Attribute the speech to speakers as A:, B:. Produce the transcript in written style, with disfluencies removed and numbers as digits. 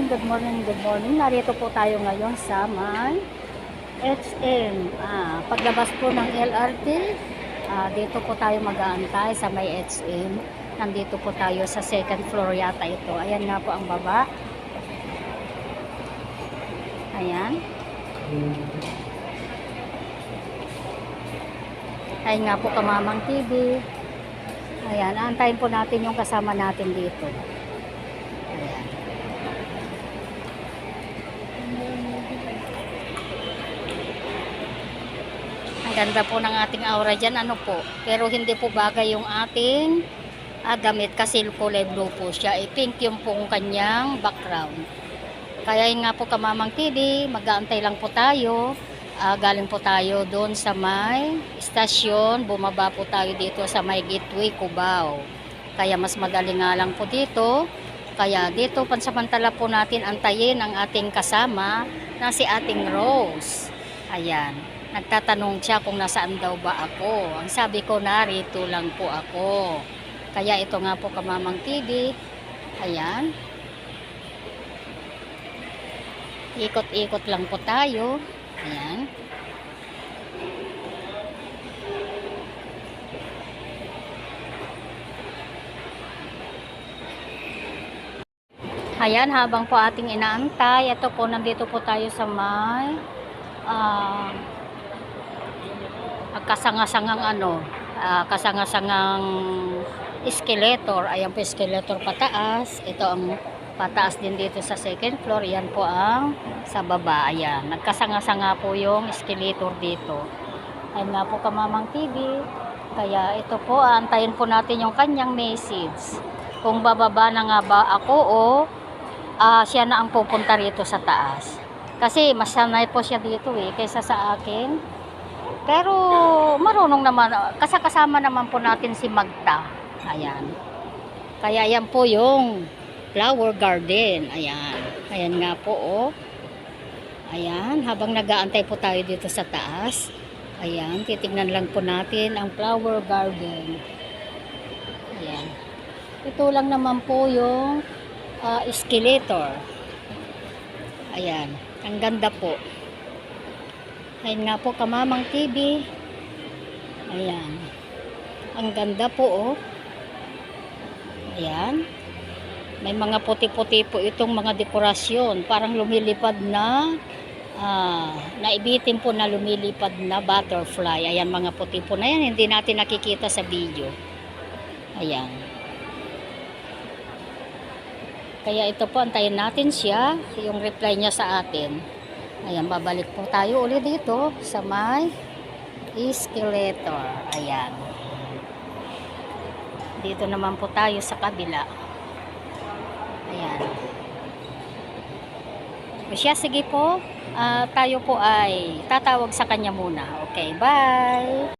A: morning, good morning, good morning. Narito po tayo ngayon sa may HM. Paglabas po ng LRT, dito po tayo mag-aantay sa may HM. Nandito po tayo sa second floor yata ito. Ayan nga po ang baba. Ayan. Ayan nga po Kamamang TV. Ayan, antayin po natin yung kasama natin dito. Ayan. Ang ganda po ng ating aura dyan, ano po. Pero hindi po bagay yung ating damit kasi kulay blue po siya. Pink yung pong kanyang background. Kaya yun nga po Kamamang TV, mag-aantay lang po tayo. Galing po tayo doon sa may istasyon, bumaba po tayo dito sa may Gateway Cubao. Kaya mas madali nga lang po dito. Kaya dito pansamantala po natin antayin ang ating kasama na si ating Rose. Ayan, nagtatanong siya kung nasaan daw ba ako. Ang sabi ko, narito lang po ako. Kaya ito nga po Kamamang TV. Ayan. Ikot-ikot lang po tayo. Ayan. Ayan, habang po ating inaantay, ito po, nandito po tayo sa may kasanga-sangang kasanga-sangang escalator. Ayan po, escalator pataas. Ito ang pataas din dito sa second floor. Yan po ang sa baba. Ayan, nagkasanga-sanga po yung escalator dito. Ayan nga po Kamamang TV. Kaya ito po, antayin po natin yung kanyang message. Kung bababa na nga ba ako o siya na ang pupunta rito sa taas. Kasi mas sanay po siya dito kaysa sa akin. Pero marunong naman, kasama naman po natin si Magta. Ayan. Kaya yan po yung flower garden. Ayan. Ayan nga po Ayan, habang nag-aantay po tayo dito sa taas. Ayan, titignan lang po natin ang flower garden. Ayan. Ito lang naman po yung escalator. Ayan, ang ganda po. Ayan nga po Kamamang TV. Ayan. Ang ganda po Ayan. May mga puti-puti po itong mga dekorasyon. Parang lumilipad na naibitin po na lumilipad na butterfly. Ayan, mga puti po na yan. Hindi natin nakikita sa video. Ayan. Kaya ito po, antayin natin siya. Yung reply niya sa atin. Ayan, babalik po tayo ulit dito sa may escalator. Ayan. Dito naman po tayo sa kabila. Ayan. O siya, sige po. Tayo po ay tatawag sa kanya muna. Okay, bye!